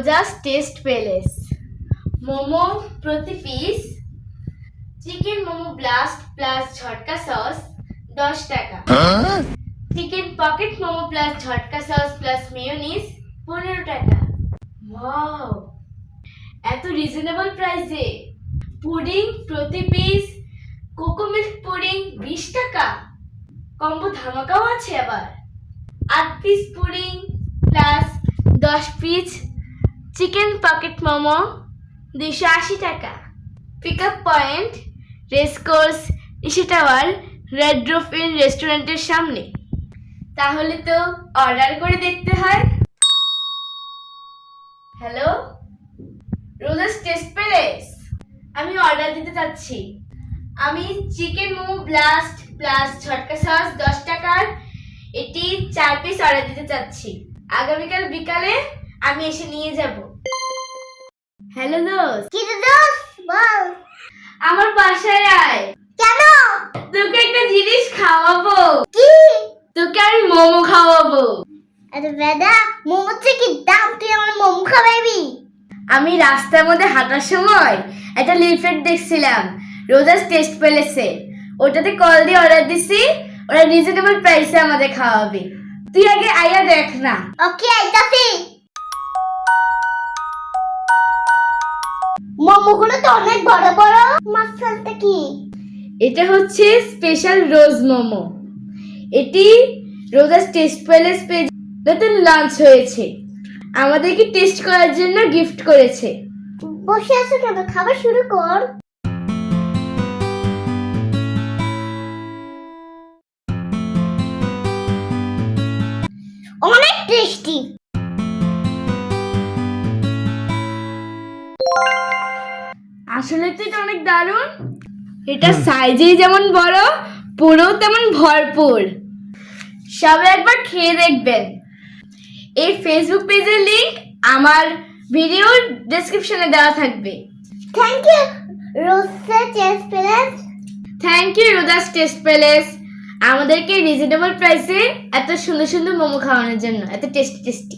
রোজাস taste palace. Momo প্রতি piece, chicken momo blast plus ঝটকা sauce 10 টাকা, চিকেন পকেট মোমো প্লাস ঝটকা সস প্লাস মেয়োনিজ 15 টাকা। ওয়াও, এত রিজনেবল প্রাইসে! পুডিং প্রতি পিস, কোকো মিল্ক পুডিং 20 টাকা। কম্বো ধামাকাও আছে আবার। 8 piece pudding plus 10 piece chicken pocket momo 280 টাকা। Pick up point racecourse, Ishi tower, red roof inn রেস্টুরেন্টের সামনে। তাহলে তো অর্ডার করে দেখতে হয়। হ্যালো, রোজাস টেস্ট প্যালেস, আমি অর্ডার দিতে চাচ্ছি। আমি চিকেন মোমো ব্লাস্ট প্লাস ঝটকা সস 10 টাকার এটি 4 পিস অর্ডার দিতে চাচ্ছি। আগামীকাল বিকালে আমি এসে নিয়ে যাব। হ্যালো দোস্ত। কি রে দোস্ত, বল। আমার বাসায় আয়। কেন? তোকে একটা জিনিস খাওয়াবো। কি? তোকে আমি মোমো খাওয়াবো। আরে বেদা, মোমো থেকে দাম, তুই আমার মোমো খাওয়াবি? আমি রাস্তার মধ্যে হাঁটার সময় একটা লিফলেট দেখছিলাম রোজাস টেস্ট প্যালেসে, ওটাতে কল দিয়ে অর্ডার দিছি, ওরা রিজনেবল প্রাইসে আমাদের খাওয়াবে। তুই আগে আইয়া দেখ না। ওকে, আইতাছি। মোমোগুলো তো অনেক বড় বড়। মাছটা কি? এটা হচ্ছে স্পেশাল রোজ মোমো। এটি রোজাস টেস্ট প্যালেস পেজে নতুন লঞ্চ হয়েছে, আমাদেরকে টেস্ট করার জন্য গিফট করেছে। বসে আছো কেন? খাবার শুরু কর। অনেক টেস্টি। আসলে তো এটা অনেক দারুণ। এটা সাইজে যেমন বড়, পুরো তেমন ভরপুর। সবাই একবার খেয়ে দেখবেন। এই ফেসবুক পেজের লিংক আমার ভিডিওর ডেসক্রিপশনে দেওয়া থাকবে। Thank you Rozas taste palace. Thank you Rozas taste palace, আমাদেরকে রিজনেবল প্রাইসে এত সুন্দর সুন্দর মোমো খাওয়ানোর জন্য, এত টেস্টি টেস্টি।